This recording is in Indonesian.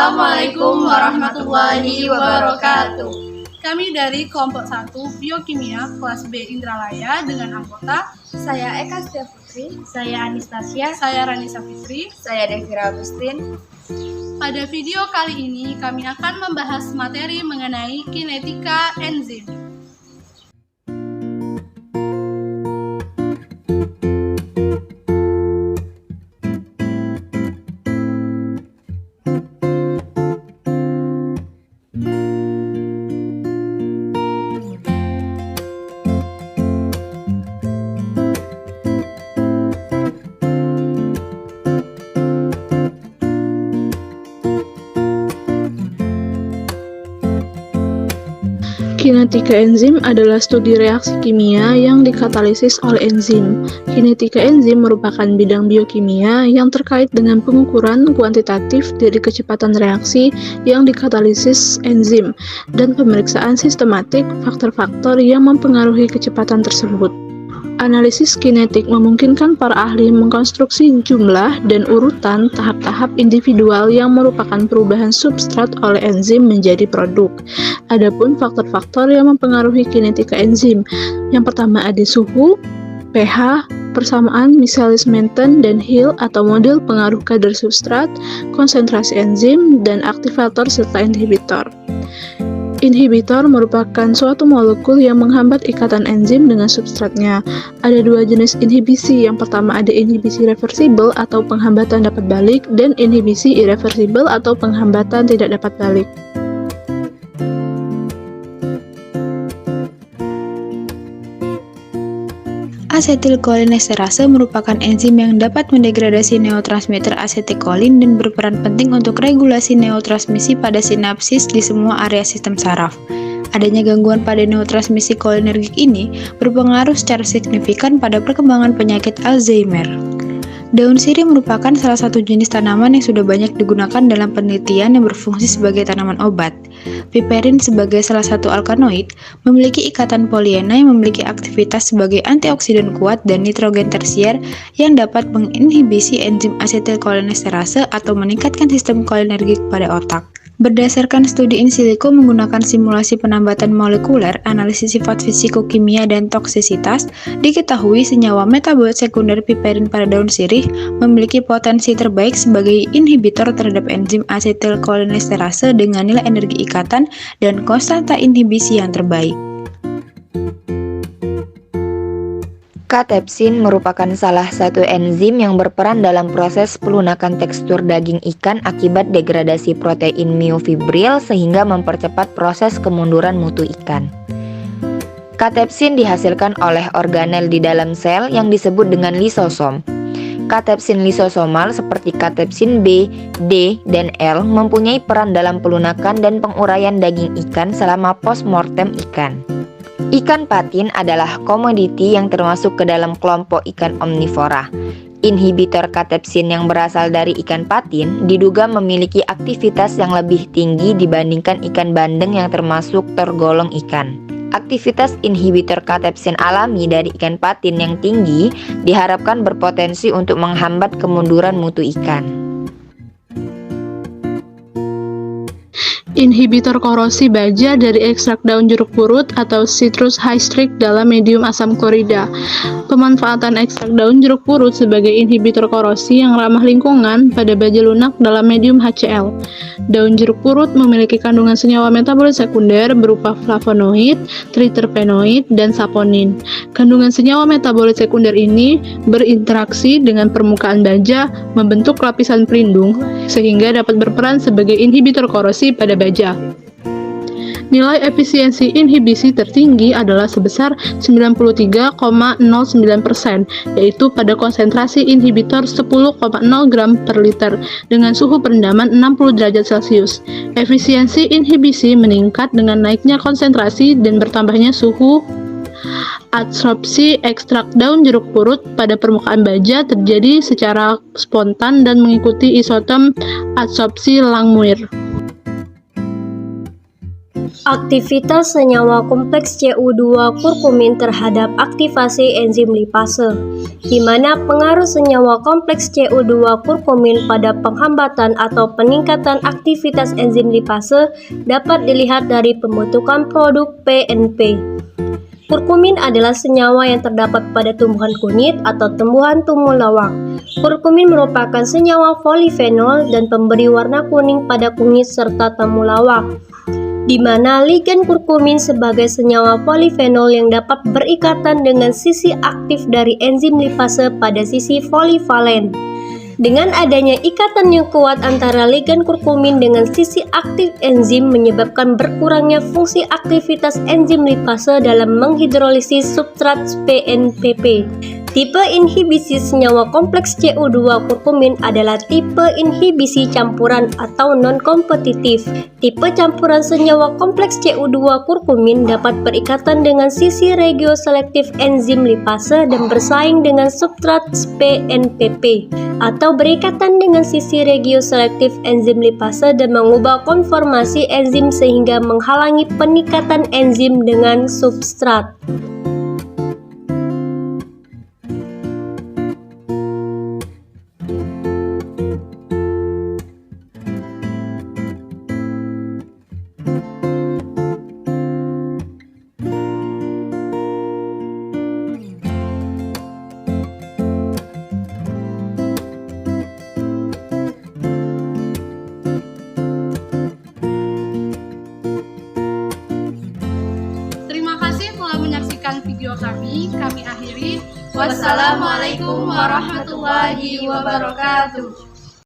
Assalamualaikum warahmatullahi wabarakatuh. Kami dari kelompok 1 Biokimia kelas B Indralaya dengan anggota saya Eka Setia Putri, saya Anastasia, saya Ranisa Fitri, saya Devira Agustin. Pada video kali ini kami akan membahas materi mengenai kinetika enzim. Kinetika enzim adalah studi reaksi kimia yang dikatalisis oleh enzim. Kinetika enzim merupakan bidang biokimia yang terkait dengan pengukuran kuantitatif dari kecepatan reaksi yang dikatalisis enzim dan pemeriksaan sistematik faktor-faktor yang mempengaruhi kecepatan tersebut. Analisis kinetik memungkinkan para ahli mengkonstruksi jumlah dan urutan tahap-tahap individual yang merupakan perubahan substrat oleh enzim menjadi produk. Adapun faktor-faktor yang mempengaruhi kinetika enzim, yang pertama ada suhu, pH, persamaan Michaelis-Menten dan Hill atau model pengaruh kadar substrat, konsentrasi enzim, dan aktivator serta inhibitor. Inhibitor merupakan suatu molekul yang menghambat ikatan enzim dengan substratnya. Ada dua jenis inhibisi. Yang pertama ada inhibisi reversibel atau penghambatan dapat balik dan inhibisi irreversibel atau penghambatan tidak dapat balik. Asetilkolinesterase merupakan enzim yang dapat mendegradasi neurotransmitter asetilkolin dan berperan penting untuk regulasi neurotransmisi pada sinapsis di semua area sistem saraf. Adanya gangguan pada neurotransmisi kolinergik ini berpengaruh secara signifikan pada perkembangan penyakit Alzheimer. Daun sirih merupakan salah satu jenis tanaman yang sudah banyak digunakan dalam penelitian yang berfungsi sebagai tanaman obat. Piperin sebagai salah satu alkaloid memiliki ikatan polyena yang memiliki aktivitas sebagai antioksidan kuat dan nitrogen tersier yang dapat menginhibisi enzim asetilkolinesterase atau meningkatkan sistem kolinergik pada otak. Berdasarkan studi in silico menggunakan simulasi penambatan molekuler, analisis sifat fisikokimia dan toksisitas, diketahui senyawa metabolit sekunder piperin pada daun sirih memiliki potensi terbaik sebagai inhibitor terhadap enzim asetilkolinesterase dengan nilai energi ikatan dan konstanta inhibisi yang terbaik. Katepsin merupakan salah satu enzim yang berperan dalam proses pelunakan tekstur daging ikan akibat degradasi protein myofibril sehingga mempercepat proses kemunduran mutu ikan. Katepsin dihasilkan oleh organel di dalam sel yang disebut dengan lisosom. Katepsin lisosomal seperti katepsin B, D, dan L mempunyai peran dalam pelunakan dan penguraian daging ikan selama postmortem ikan. Ikan patin adalah komoditi yang termasuk ke dalam kelompok ikan omnivora. Inhibitor katepsin yang berasal dari ikan patin diduga memiliki aktivitas yang lebih tinggi dibandingkan ikan bandeng yang termasuk tergolong ikan. Aktivitas inhibitor katepsin alami dari ikan patin yang tinggi diharapkan berpotensi untuk menghambat kemunduran mutu ikan. Inhibitor korosi baja dari ekstrak daun jeruk purut atau citrus hystrix dalam medium asam klorida. Pemanfaatan ekstrak daun jeruk purut sebagai inhibitor korosi yang ramah lingkungan pada baja lunak dalam medium HCl. Daun jeruk purut memiliki kandungan senyawa metabolit sekunder berupa flavonoid, triterpenoid, dan saponin. Kandungan senyawa metabolit sekunder ini berinteraksi dengan permukaan baja membentuk lapisan pelindung sehingga dapat berperan sebagai inhibitor korosi pada baja. Nilai efisiensi inhibisi tertinggi adalah sebesar 93,09%, yaitu pada konsentrasi inhibitor 10,0 gram per liter dengan suhu perendaman 60 derajat Celcius. Efisiensi inhibisi meningkat dengan naiknya konsentrasi dan bertambahnya suhu. Adsorpsi ekstrak daun jeruk purut pada permukaan baja terjadi secara spontan dan mengikuti isotom adsorpsi Langmuir. Aktivitas senyawa kompleks CU2 kurkumin terhadap aktivasi enzim lipase, di mana pengaruh senyawa kompleks CU2 kurkumin pada penghambatan atau peningkatan aktivitas enzim lipase dapat dilihat dari pembentukan produk PNP. Kurkumin adalah senyawa yang terdapat pada tumbuhan kunyit atau tumbuhan temulawak. Kurkumin merupakan senyawa polifenol dan pemberi warna kuning pada kunyit serta temulawak, di mana ligan kurkumin sebagai senyawa polifenol yang dapat berikatan dengan sisi aktif dari enzim lipase pada sisi polivalen. Dengan adanya ikatan yang kuat antara ligan kurkumin dengan sisi aktif enzim menyebabkan berkurangnya fungsi aktivitas enzim lipase dalam menghidrolisis substrat PNPP. Tipe inhibisi senyawa kompleks CU2 kurkumin adalah tipe inhibisi campuran atau non-kompetitif. Tipe campuran senyawa kompleks CU2 kurkumin dapat berikatan dengan sisi regioselektif enzim lipase dan bersaing dengan substrat PNPP, atau berikatan dengan sisi regioselektif enzim lipase dan mengubah konformasi enzim sehingga menghalangi penikatan enzim dengan substrat. Terima kasih telah menyaksikan video kami. Kami akhiri. Wassalamualaikum warahmatullahi wabarakatuh.